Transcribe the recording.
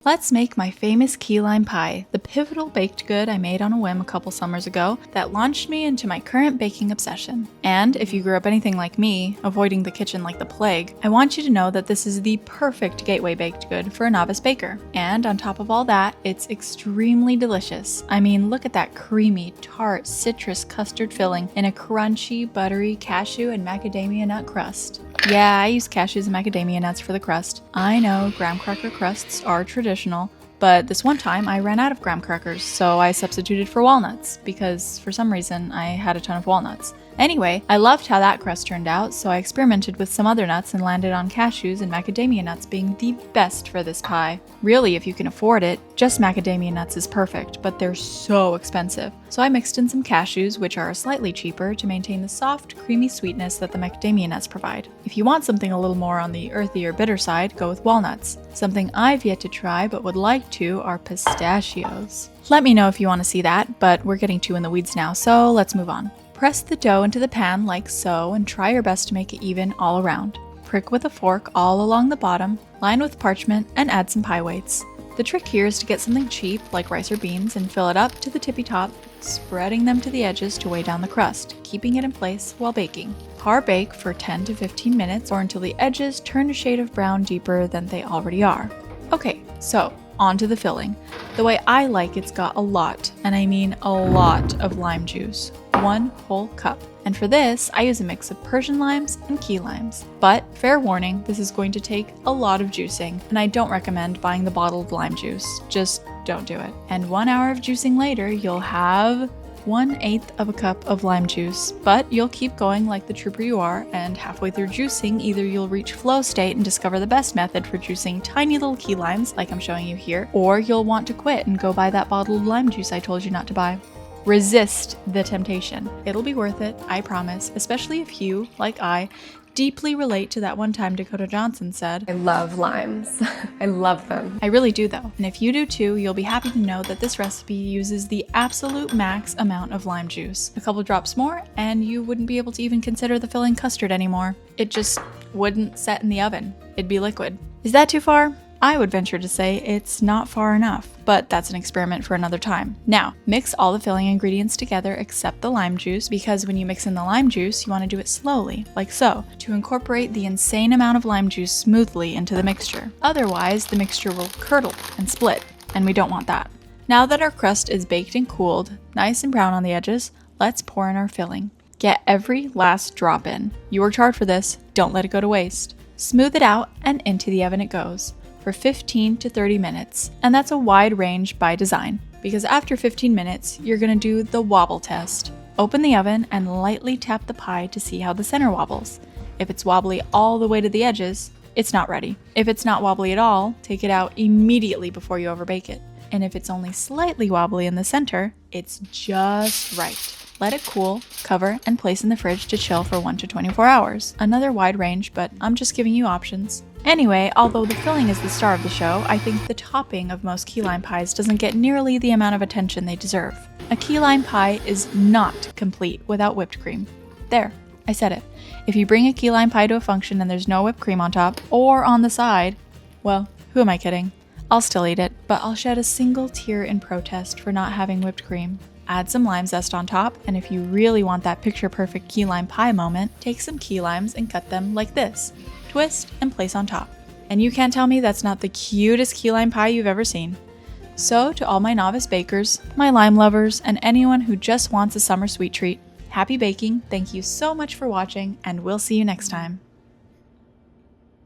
Let's make my famous key lime pie, the pivotal baked good I made on a whim a couple summers ago that launched me into my current baking obsession. And if you grew up anything like me, avoiding the kitchen like the plague, I want you to know that this is the perfect gateway baked good for a novice baker. And on top of all that, it's extremely delicious. I mean, look at that creamy, tart, citrus custard filling in a crunchy, buttery cashew and macadamia nut crust. Yeah, I use cashews and macadamia nuts for the crust. I know graham cracker crusts are traditional, but this one time I ran out of graham crackers, so I substituted for walnuts, because for some reason I had a ton of walnuts. Anyway, I loved how that crust turned out, so I experimented with some other nuts and landed on cashews and macadamia nuts being the best for this pie. Really, if you can afford it, just macadamia nuts is perfect, but they're so expensive. So I mixed in some cashews, which are slightly cheaper, to maintain the soft, creamy sweetness that the macadamia nuts provide. If you want something a little more on the earthy or bitter side, go with walnuts. Something I've yet to try but would like to are pistachios. Let me know if you want to see that, but we're getting too in the weeds now, so let's move on. Press the dough into the pan like so and try your best to make it even all around. Prick with a fork all along the bottom, line with parchment, and add some pie weights. The trick here is to get something cheap like rice or beans and fill it up to the tippy top, spreading them to the edges to weigh down the crust, keeping it in place while baking. Par bake for 10 to 15 minutes or until the edges turn a shade of brown deeper than they already are. Okay, so on to the filling. The way I like it's got a lot, and I mean a lot of lime juice. 1 whole cup. And for this, I use a mix of Persian limes and key limes. But fair warning, this is going to take a lot of juicing, and I don't recommend buying the bottled lime juice. Just don't do it. And 1 hour of juicing later, you'll have 1/8 of a cup of lime juice, but you'll keep going like the trooper you are, and halfway through juicing, either you'll reach flow state and discover the best method for juicing tiny little key limes, like I'm showing you here, or you'll want to quit and go buy that bottled lime juice I told you not to buy. Resist the temptation. It'll be worth it, I promise, especially if you, like I, deeply relate to that one time Dakota Johnson said, I love limes. I love them. I really do though, and if you do too, you'll be happy to know that this recipe uses the absolute max amount of lime juice. A couple drops more, and you wouldn't be able to even consider the filling custard anymore. It just wouldn't set in the oven. It'd be liquid. Is that too far? I would venture to say it's not far enough, but that's an experiment for another time. Now, mix all the filling ingredients together except the lime juice, because when you mix in the lime juice, you want to do it slowly, like so, to incorporate the insane amount of lime juice smoothly into the mixture. Otherwise, the mixture will curdle and split, and we don't want that. Now that our crust is baked and cooled, nice and brown on the edges, let's pour in our filling. Get every last drop in. You worked hard for this, don't let it go to waste. Smooth it out, and into the oven it goes for 15 to 30 minutes, and that's a wide range by design, because after 15 minutes, you're gonna do the wobble test. Open the oven and lightly tap the pie to see how the center wobbles. If it's wobbly all the way to the edges, it's not ready. If it's not wobbly at all, take it out immediately before you overbake it. And if it's only slightly wobbly in the center, it's just right. Let it cool, cover, and place in the fridge to chill for 1 to 24 hours. Another wide range, but I'm just giving you options. Anyway, although the filling is the star of the show, I think the topping of most key lime pies doesn't get nearly the amount of attention they deserve. A key lime pie is not complete without whipped cream. There, I said it. If you bring a key lime pie to a function and there's no whipped cream on top, or on the side, well, who am I kidding? I'll still eat it, but I'll shed a single tear in protest for not having whipped cream. Add some lime zest on top, and if you really want that picture-perfect key lime pie moment, take some key limes and cut them like this. Twist and place on top. And you can't tell me that's not the cutest key lime pie you've ever seen. So to all my novice bakers, my lime lovers, and anyone who just wants a summer sweet treat, happy baking, thank you so much for watching, and we'll see you next time.